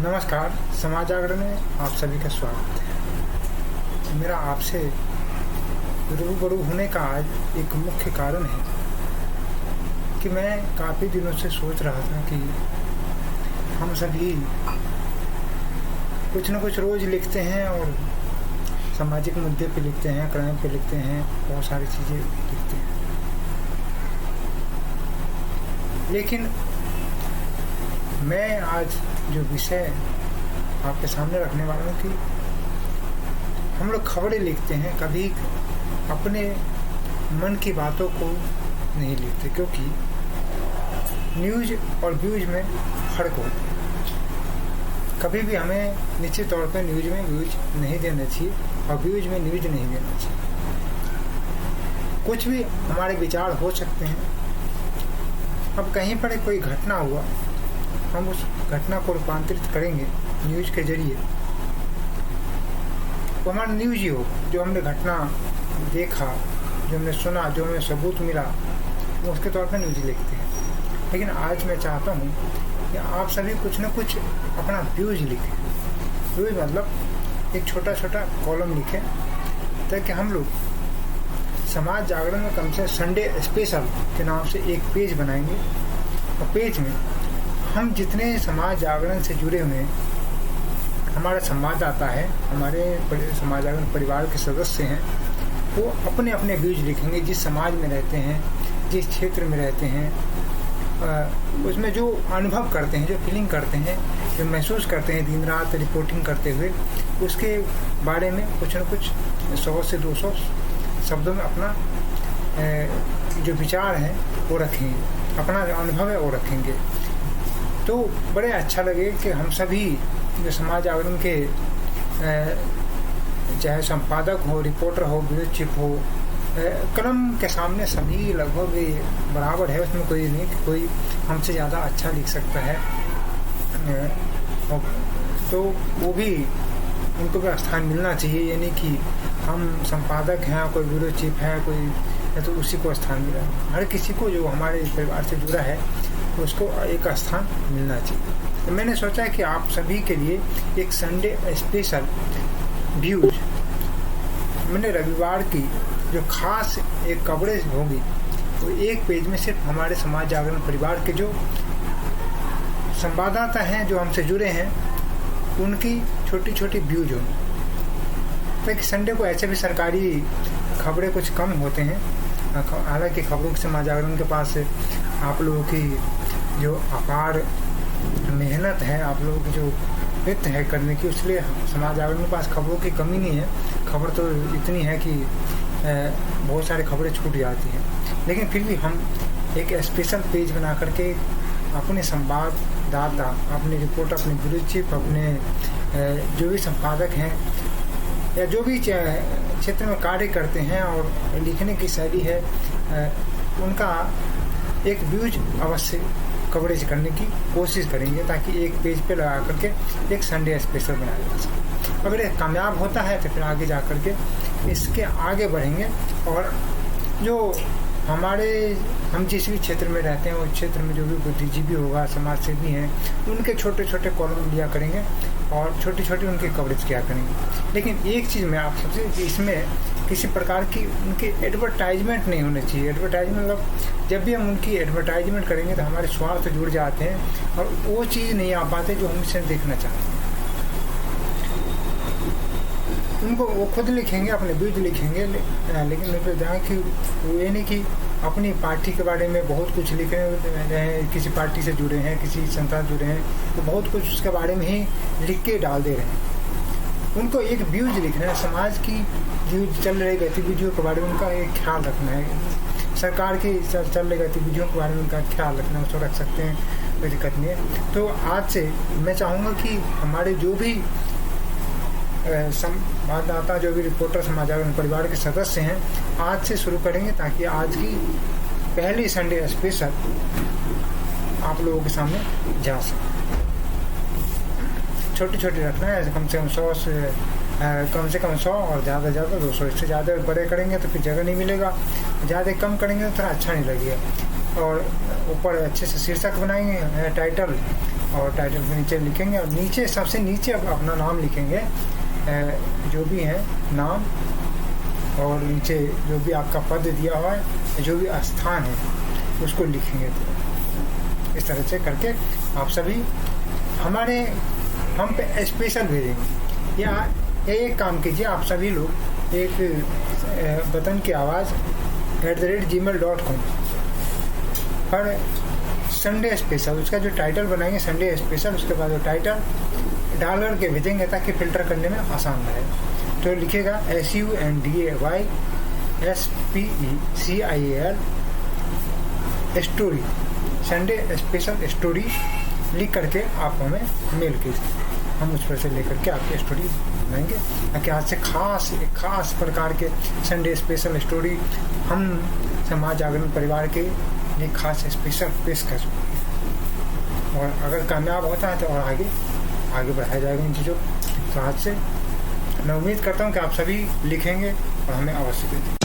नमस्कार। समाज जागरण में आप सभी का स्वागत है। मेरा आपसे रूबरू होने का आज एक मुख्य कारण है कि मैं काफ़ी दिनों से सोच रहा था कि हम सभी कुछ न कुछ रोज़ लिखते हैं और सामाजिक मुद्दे पे लिखते हैं, क्राइम पे लिखते हैं, बहुत सारी चीज़ें लिखते हैं। लेकिन मैं आज जो विषय आपके सामने रखने वाला हूँ कि हम लोग खबरें लिखते हैं, कभी अपने मन की बातों को नहीं लिखते, क्योंकि न्यूज़ और व्यूज में फ़र्क होता है। कभी भी हमें निश्चित तौर पर न्यूज़ में व्यूज नहीं देना चाहिए और व्यूज में न्यूज़ नहीं देना चाहिए। कुछ भी हमारे विचार हो सकते हैं। अब कहीं पर कोई घटना हुआ, हम उस घटना को रूपांतरित करेंगे न्यूज़ के जरिए, वो हमारा न्यूज़ ही हो। जो हमने घटना देखा, जो हमने सुना, जो हमें सबूत मिला, वो उसके तौर पर न्यूज़ लिखते हैं। लेकिन आज मैं चाहता हूँ कि आप सभी कुछ न कुछ अपना व्यूज लिखें। व्यूज मतलब एक छोटा छोटा कॉलम लिखें, ताकि हम लोग समाज जागरण में कम से संडे स्पेशल के नाम से एक पेज बनाएंगे। और पेज में हम जितने समाज जागरण से जुड़े हुए हैं, हमारा संवाददाता है, हमारे समाज जागरण परिवार के सदस्य हैं, वो अपने अपने व्यूज लिखेंगे। जिस समाज में रहते हैं, जिस क्षेत्र में रहते हैं, उसमें जो अनुभव करते हैं, जो फीलिंग करते हैं, जो महसूस करते हैं दिन रात रिपोर्टिंग करते हुए, उसके बारे में कुछ न कुछ 100 से 200 शब्दों में अपना जो विचार है वो रखेंगे, अपना जो अनुभव है वो रखेंगे। तो बड़े अच्छा लगे कि हम सभी जो समाज जागरण के चाहे संपादक हो, रिपोर्टर हो, ब्यूरो चीफ हो, कलम के सामने सभी लगभग बराबर है। उसमें कोई नहीं कि कोई हमसे ज़्यादा अच्छा लिख सकता है। तो वो भी उनको भी स्थान मिलना चाहिए, यानी कि हम संपादक हैं, कोई ब्यूरो चीफ है, कोई है, तो उसी को स्थान मिला। हर किसी को जो हमारे परिवार से जुड़ा है उसको एक स्थान मिलना चाहिए। तो मैंने सोचा कि आप सभी के लिए एक संडे स्पेशल व्यूज, मैंने रविवार की जो खास एक कवरेज होगी, वो एक पेज में सिर्फ हमारे समाज जागरण परिवार के जो संवाददाता हैं, जो हमसे जुड़े हैं, उनकी छोटी छोटी व्यूज होंगी। ताकि संडे को ऐसे भी सरकारी खबरें कुछ कम होते हैं, हालांकि खबरों के समाज जागरण के पास आप लोगों की जो अपार मेहनत है, आप लोगों की जो वित्त है करने की, इसलिए समाज जागरण के पास खबरों की कमी नहीं है। खबर तो इतनी है कि बहुत सारी खबरें छूट जाती हैं, लेकिन फिर भी हम एक स्पेशल पेज बना करके अपने संवाददाता, अपने रिपोर्टर, अपने ब्यूरो चीफ, अपने जो भी संपादक हैं या जो भी क्षेत्र में कार्य करते हैं और लिखने की शैली है, उनका एक व्यूज अवश्य कवरेज करने की कोशिश करेंगे, ताकि एक पेज पे लगा करके एक संडे स्पेशल बनाया जा सके। अगर ये कामयाब होता है तो फिर आगे जा करके इसके आगे बढ़ेंगे और जो हम जिस भी क्षेत्र में रहते हैं, उस क्षेत्र में जो भी बुद्धिजीवी होगा, समाज सेवी हैं, उनके छोटे छोटे कॉलम लिया करेंगे और छोटी छोटी उनकी कवरेज किया करेंगे। लेकिन एक चीज़ मैं आप सबसे, इसमें किसी प्रकार की उनकी एडवर्टाइजमेंट नहीं होनी चाहिए। एडवर्टाइजमेंट मतलब जब भी हम उनकी एडवर्टाइजमेंट करेंगे तो हमारे स्वार्थ जुड़ जाते हैं और वो चीज़ नहीं आ पाते जो हम इसे देखना चाहते हैं। उनको वो खुद लिखेंगे, अपने व्यूज लिखेंगे, लेकिन उनको जहाँ कि वो ये नहीं कि अपनी पार्टी के बारे में बहुत कुछ लिख रहे हैं, किसी पार्टी से जुड़े हैं, किसी संस्था से जुड़े हैं, तो बहुत कुछ उसके बारे में ही लिख के डाल दे रहे हैं। उनको एक व्यूज लिखना है, समाज की जो चल रही गतिविधियों के बारे में उनका एक ख्याल रखना है, सरकार की चल रही गतिविधियों के बारे में उनका ख्याल रखना है, उसको रख सकते हैं, कोई दिक्कत नहीं है। तो आज से मैं चाहूँगा कि हमारे जो भी संवाददाता, जो भी रिपोर्टर समाज जागरण परिवार के सदस्य हैं, आज से शुरू करेंगे, ताकि आज की पहली संडे स्पेशल आप लोगों के सामने जा सके। छोटी छोटी रखना है, कम से कम 100 और ज़्यादा से ज़्यादा 200। इससे ज़्यादा बड़े करेंगे तो फिर जगह नहीं मिलेगा, ज़्यादा कम करेंगे तो थोड़ा अच्छा नहीं लगेगा। और ऊपर अच्छे से शीर्षक बनाएंगे, टाइटल, और टाइटल के नीचे लिखेंगे, और नीचे सबसे नीचे अपना नाम लिखेंगे, जो भी है नाम, और नीचे जो भी आपका पद दिया हुआ है, जो भी स्थान है उसको लिखेंगे। इस तरह से करके आप सभी हम पे स्पेशल भेजेंगे। या एक काम कीजिए, आप सभी लोग एक वतन की आवाज़ @gmail.com पर संडे स्पेशल, उसका जो टाइटल बनाएंगे संडे स्पेशल, उसके बाद वो टाइटल डाल करके भेजेंगे ताकि फ़िल्टर करने में आसान रहे। तो लिखेगा SUNDAY story, Sunday special story लिख करके आप हमें मेल कीजिए, हम उस पर से लेकर के आपकी स्टोरी बनाएंगे, ताकि आज से एक खास प्रकार के संडे स्पेशल स्टोरी हम समाज जागरण परिवार के लिए खास स्पेशल पेशकश। और अगर कामयाब होता है तो और आगे बढ़ाया जाएगा इन चीज़ों। तो आज से मैं उम्मीद करता हूँ कि आप सभी लिखेंगे और हमें अवश्य देंगे।